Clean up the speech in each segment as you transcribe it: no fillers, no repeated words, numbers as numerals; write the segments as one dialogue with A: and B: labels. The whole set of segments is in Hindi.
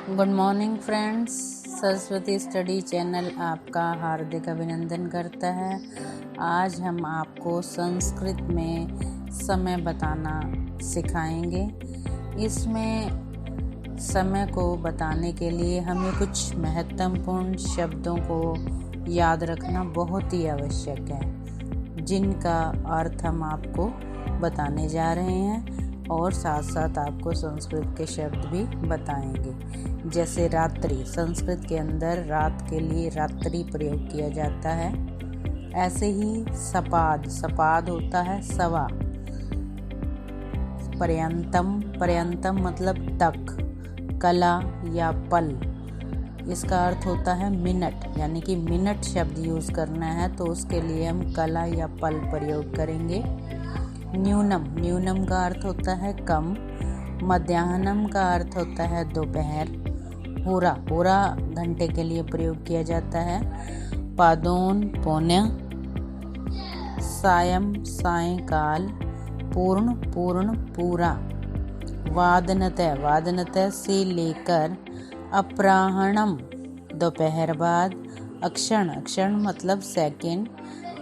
A: Good morning friends. Saraswati study channel आपका हार्दिक अभिनंदन करता है। आज हम आपको संस्कृत में समय बताना सिखाएंगे। इसमें समय को बताने के लिए हमें कुछ महत्वपूर्ण शब्दों को याद रखना बहुत ही आवश्यक है, जिनका अर्थ हम आपको बताने जा रहे हैं और साथ साथ आपको संस्कृत के शब्द भी बताएंगे। जैसे रात्रि, संस्कृत के अंदर रात के लिए रात्रि प्रयोग किया जाता है। ऐसे ही सपाद, सपाद होता है सवा। पर्यंतम, पर्यंतम मतलब तक। कला या पल, इसका अर्थ होता है मिनट, यानी कि मिनट शब्द यूज करना है तो उसके लिए हम कला या पल प्रयोग करेंगे। न्यूनम, न्यूनम का अर्थ होता है कम। मध्याह्नम का अर्थ होता है दोपहर। होरा, होरा घंटे के लिए प्रयोग किया जाता है। पादोन, पौन्य। सायं, सायंकाल। पूर्ण, पूर्ण, पूरा। वादनतः, वादनतः से लेकर अपराह्नम दोपहर बाद। अक्षण, अक्षण मतलब सेकंड।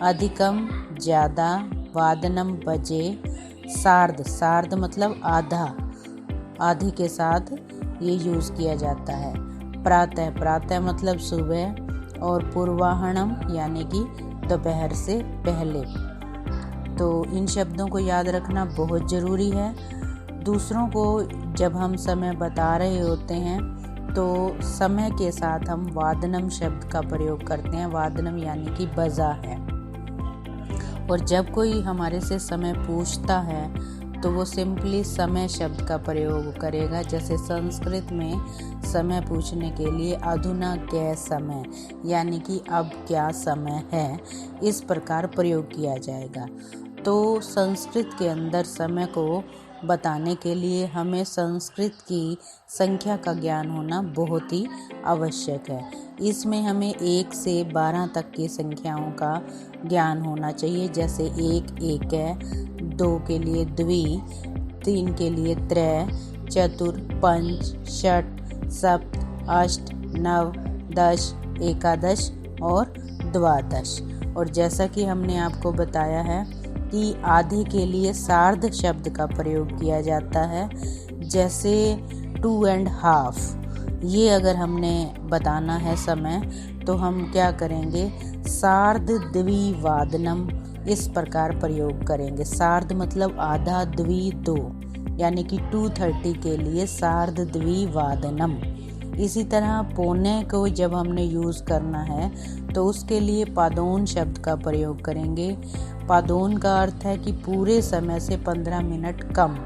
A: अधिकम ज्यादा। वादनम बजे। सार्ध, सार्ध मतलब आधा, आधे के साथ ये यूज किया जाता है। प्रातः, प्रातः मतलब सुबह। और पूर्वाह्नम यानी कि दोपहर से पहले। तो इन शब्दों को याद रखना बहुत ज़रूरी है। दूसरों को जब हम समय बता रहे होते हैं तो समय के साथ हम वादनम शब्द का प्रयोग करते हैं। वादनम यानी कि बजा है। और जब कोई हमारे से समय पूछता है तो वो सिंपली समय शब्द का प्रयोग करेगा। जैसे संस्कृत में समय पूछने के लिए अधुना कै समय, यानी कि अब क्या समय है, इस प्रकार प्रयोग किया जाएगा। तो संस्कृत के अंदर समय को बताने के लिए हमें संस्कृत की संख्या का ज्ञान होना बहुत ही आवश्यक है। इसमें हमें 1 से 12 तक की संख्याओं का ज्ञान होना चाहिए। जैसे 1 एकय, 2 के लिए द्वि, 3 के लिए त्रय, चतुर, पंच, षट, सप्त, अष्ट, नव, 10, एकादश और द्वादश। और जैसा कि हमने आपको बताया है कि आधे के लिए सार्ध शब्द का प्रयोग किया जाता है। जैसे 2.5, ये अगर हमने बताना है समय तो हम क्या करेंगे, सार्ध द्विवादनम, इस प्रकार प्रयोग करेंगे। सार्ध मतलब आधा, द्वि 2, यानी कि 2:30 के लिए सार्ध द्विवादनम। इसी तरह पौने को जब हमने यूज़ करना है तो उसके लिए पादोन शब्द का प्रयोग करेंगे। पादोन का अर्थ है कि पूरे समय से 15 मिनट कम।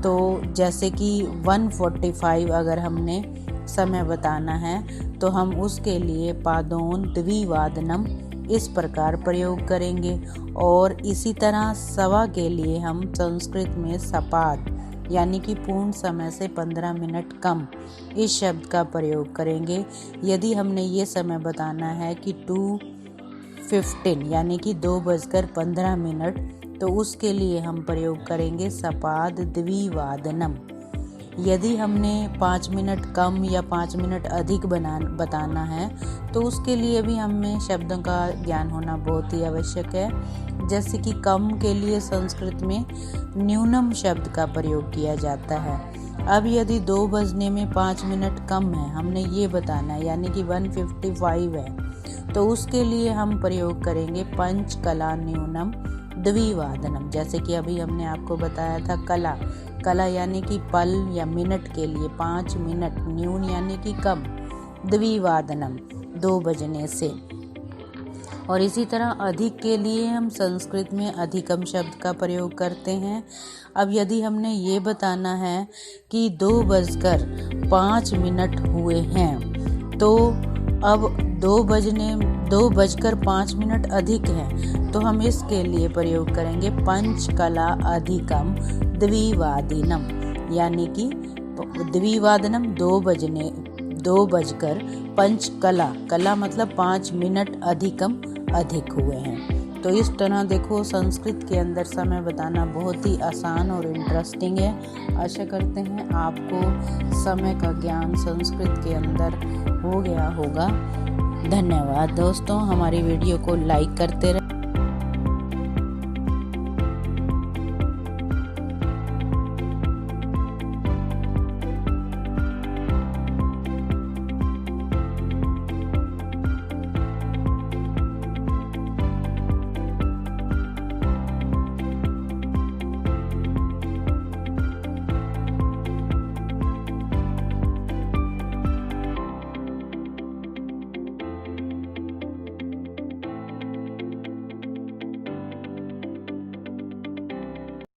A: तो जैसे कि 1:45 अगर हमने समय बताना है तो हम उसके लिए पादोन द्विवादनम इस प्रकार प्रयोग करेंगे। और इसी तरह सवा के लिए हम संस्कृत में सपाद, यानी कि पूर्ण समय से 15 मिनट कम, इस शब्द का प्रयोग करेंगे। यदि हमने ये समय बताना है कि 2:15 यानी कि 2:15, तो उसके लिए हम प्रयोग करेंगे सपाद द्विवादनम। यदि हमने 5 मिनट कम या 5 मिनट अधिक बताना है तो उसके लिए भी हमें शब्दों का ज्ञान होना बहुत ही आवश्यक है। जैसे कि कम के लिए संस्कृत में न्यूनम शब्द का प्रयोग किया जाता है। अब यदि 2 बजने में 5 मिनट कम है, हमने ये बताना है, यानी कि 1:55 है, तो उसके लिए हम प्रयोग करेंगे पंच कला न्यूनम द्विवादनम। जैसे कि अभी हमने आपको बताया था कला, कला यानी कि पल या मिनट के लिए 5 मिनट, न्यून यानी कि कम, द्विवादनम 2 बजने से। और इसी तरह अधिक के लिए हम संस्कृत में अधिकम शब्द का प्रयोग करते हैं। अब यदि हमने ये बताना है कि 2:05 हुए हैं तो अब 2:05 अधिक है तो हम इसके लिए प्रयोग करेंगे पंचकला अधिकम द्विवादिनम, यानी कि द्विवादनम 2:05 कला, कला मतलब 5 मिनट अधिकम अधिक हुए हैं। तो इस तरह देखो, संस्कृत के अंदर समय बताना बहुत ही आसान और इंटरेस्टिंग है। आशा करते हैं आपको समय का ज्ञान संस्कृत के अंदर हो गया होगा। धन्यवाद दोस्तों, हमारी वीडियो को लाइक करते रहिए।